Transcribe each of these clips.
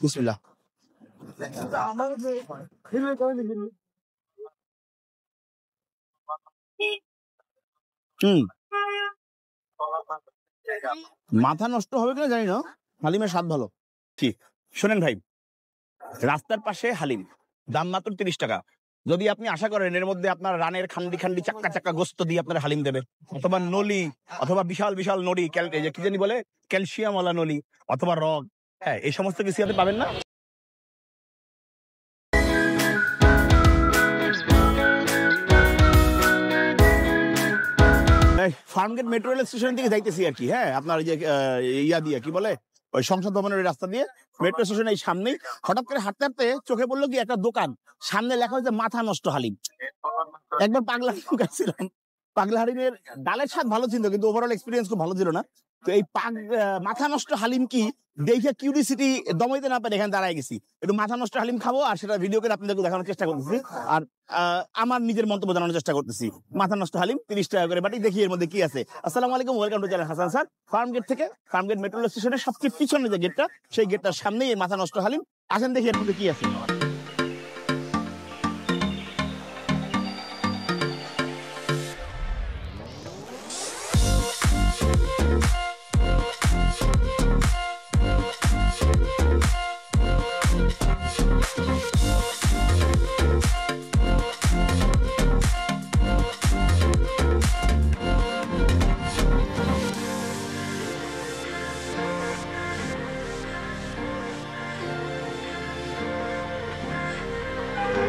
বিসমিল্লাহ। মাথা নষ্ট হবে কিনা জানি না, হালিমের স্বাদ ভালো। কি শোনেন ভাই, রাস্তার পাশে হালিম, দাম মাত্র 30 টাকা। যদি আপনি আশা করেন এর মধ্যে আপনার রানের খান্ডি খান্ডি চাক্কা চাক্কা গোস্ত দিয়ে আপনার হালিম দেবে, অথবা নলি, অথবা বিশাল বিশাল নড়ি, কি জানি বলে, ক্যালসিয়াম ওয়ালা নলি, অথবা রগ, হ্যাঁ এই সমস্ত কিছু আপনি পাবেন না। ফার্মগেট মেট্রো রেল স্টেশন থেকে যাইতেছি আর কি। হ্যাঁ, আপনার যে ইয়া দিয়ে কি বলে, ওই সংসদ ভবনের রাস্তা দিয়ে মেট্রো স্টেশন এই সামনেই হঠাৎ করে হাঁটতে হাঁটতে চোখে পড়লো কি একটা দোকান, সামনে লেখা হয়েছে মাথা নষ্ট হালিম। একবার পাগলা হালিম খাইছিলাম, পাগলা হালিমের ডালের স্বাদ ভালো ছিল কিন্তু ওভারঅল এক্সপিরিয়েন্স খুব ভালো ছিল না। তো এই মাথা নষ্ট হালিম কি দেখে কিউরিসিটি দমাইতে না পারে এখানে দাঁড়ায় গেছি, একটু মাথা নষ্ট হালিম খাবো আর সেটা ভিডিও করে আপনাদেরকে দেখানোর চেষ্টা করতেছি, আর আমার নিজের মন্তব্য জানানোর চেষ্টা করতেছি। মাথা নষ্ট হালিম 30 টাকা করে বাটি, দেখি এর মধ্যে কি আছে। আসসালামু আলাইকুম, welcome to channel Hasan sir. Farmgate থেকে, ফার্মগেট মেট্রো স্টেশনের সবচেয়ে পিছনে যে গেটটা, সেই গেটটার সামনেই এই মাথা নষ্ট হালিম। আসেন দেখি এর মধ্যে কি আছে।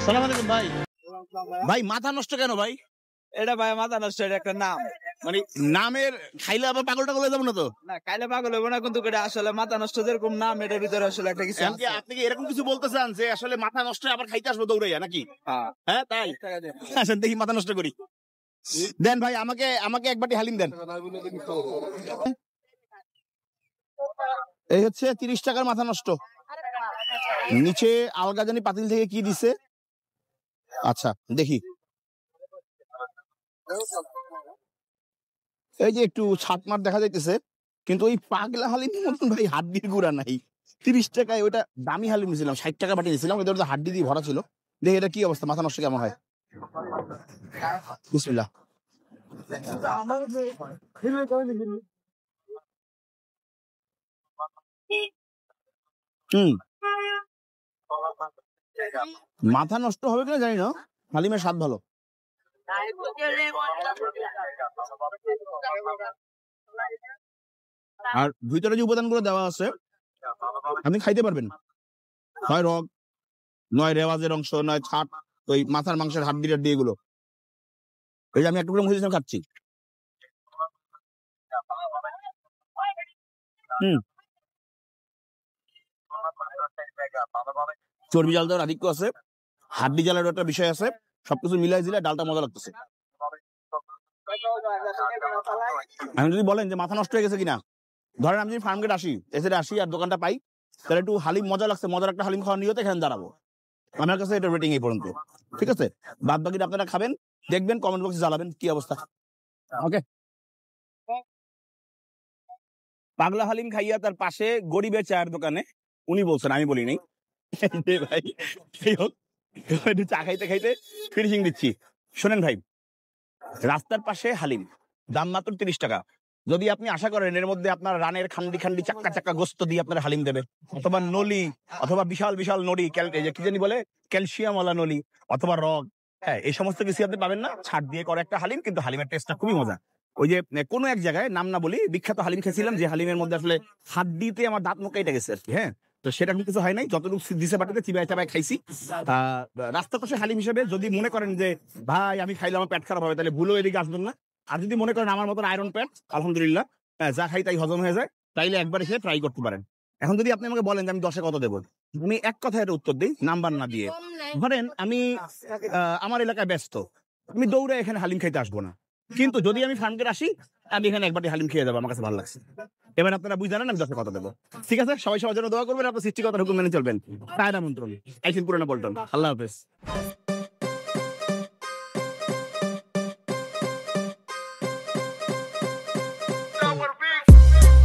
সালাম আলাইকুম ভাই। ভাই মাথা নষ্ট কেন ভাই? এটা ভাই মাথা নষ্ট, এটা একটা নাম, মানে নামের খাইলে আবার পাগল টাগল হয়ে যাবো না তো? না খাইলে পাগল হবো না, কিন্তু এটা আসলে মাথা নষ্ট যেরকম নাম, এটার ভিতরে আসলে একটা কিছু আছে। আপনি কি এরকম কিছু বলতে চান যে আসলে মাথা নষ্ট আবার খাইতে আসবো দৌড়াইয়া নাকি? হ্যাঁ তাই। আসেন দেখি মাথা নষ্ট করি। দেন ভাই, আমাকে আমাকে এক বাটি হালিম দেন। এই হচ্ছে 30 টাকার মাথা নষ্ট। নিচে আলগা জানি পাতিল থেকে কি দিছে। আচ্ছা দেখি, এই যে একটু ছাট মাঠ দেখা যাইতেছে, কিন্তু ওই পাগলা হালিম মতন ভাই হাড্ডির গুঁড়া নাই। 30 টাকায় ওইটা দামি হালিম নিয়েছিলাম, 60 টাকা বাটি নিয়েছিলাম, ওটা হাড্ডি দিয়ে ভরা ছিল। দেখি এটা কি অবস্থা, মাথা নষ্ট কেমন হয়। বিসমিল্লাহ। মাথা নষ্ট হবে কিনা জানি না, হালিমের স্বাদ ভালো। আর ভিতরে যে উপাদানগুলো দেওয়া আছে আপনি খাইতে পারবেন, হয় রগ, নয় রেওয়াজের অংশ, নয় ছাট, ওই মাথার মাংসের হাড্ডি টাড্ডি এগুলো। এই যে আমি একটু করে মুখে খাচ্ছি। চর্বি জাল দেওয়ার আধিক্য আছে, হাড্ডি জ্বালার একটা বিষয় আছে, সবকিছু মিলাই দিলে ডালটা মজা লাগতেছে। আমি যদি বলেন যে মাথা নষ্ট হয়ে গেছে কিনা, ধরেন আমি যদি ফার্মগেট আসি আর দোকানটা পাই, তাহলে একটু হালিম মজা লাগছে, মজার একটা হালিম খাওয়া নিয়তে এখানে দাঁড়াবো। আমার কাছে এটা রেটিং এই পর্যন্ত, ঠিক আছে? বাদ বাকিটা আপনারা খাবেন, দেখবেন, কমেন্ট বক্সে জানাবেন কি অবস্থা। ওকে। পাগলা হালিম খাইয়া তার পাশে গরিবের চায়ের দোকানে, উনি বলছেন, আমি বলি নাই ভাই। চা খাইতে খাইতে ফিনিশিং দিচ্ছি। শোনেন ভাই, রাস্তার পাশে হালিম, দাম মাত্র 30 টাকা। যদি আপনি আশা করেন এর মধ্যে আপনার রানের খান্ডি খান্ডি চাক্কা চাক্কা গোস্ত দিয়ে আপনার হালিম দেবে, অথবা নলি, অথবা বিশাল বিশাল নড়ি, কি জানি বলে, ক্যালসিয়াম ওয়ালা নলি, অথবা রগ, হ্যাঁ এই সমস্ত কিছু আপনি পাবেন না। ছাড় দিয়ে করে একটা হালিম, কিন্তু হালিমের টেস্টটা খুবই মজা। ওই যে কোনো এক জায়গায়, নাম না বলি, বিখ্যাত হালিম খেয়েছিলাম, যে হালিমের মধ্যে আসলে হাড্ডিতে আমার দাঁত মুখ কেটে গেছে আর কি। হ্যাঁ, তো সেটা কিছু হয় নাই, যতটুকু দিছে বাটিতে চিবাই চাবাই খাইছি। রাস্তার পাশে হালিম হিসেবে যদি মনে করেন যে ভাই আমি খাইলে আমার পেট খারাপ হবে, তাহলে ভুলেও এদিকে আসবেন না। আর যদি মনে করেন আমার মতন আয়রন পেট, আলহামদুলিল্লাহ, যা খাই তাই হজম হয়ে যায়, তাইলে একবার এসে ট্রাই করতে পারেন। এখন যদি আপনি আমাকে বলেন যে আমি 10-এ কত দেবো, আমি এক কথায় এটা উত্তর দিই, নাম্বার না দিয়ে। ধরেন আমি আমার এলাকায় ব্যস্ত, আমি দৌড়ে এখানে হালিম খাইতে আসবো না, কিন্তু যদি আমি ফার্মগেট আসি, আমি এখানে একবারটি হালিম খেয়ে যাবো, আমার কাছে ভালো লাগছে। এবার আপনারা বুঝে জানেন আমি 10-এ কত দেবো। ঠিক আছে, সবাই সবার জন্য দোয়া করবেন, আপনার সৃষ্টিকতার হুকুম মেনে চলবেন। তাই আমন্ত্রণ, আইসিন পুরানা পল্টন। আল্লাহ হাফেজ।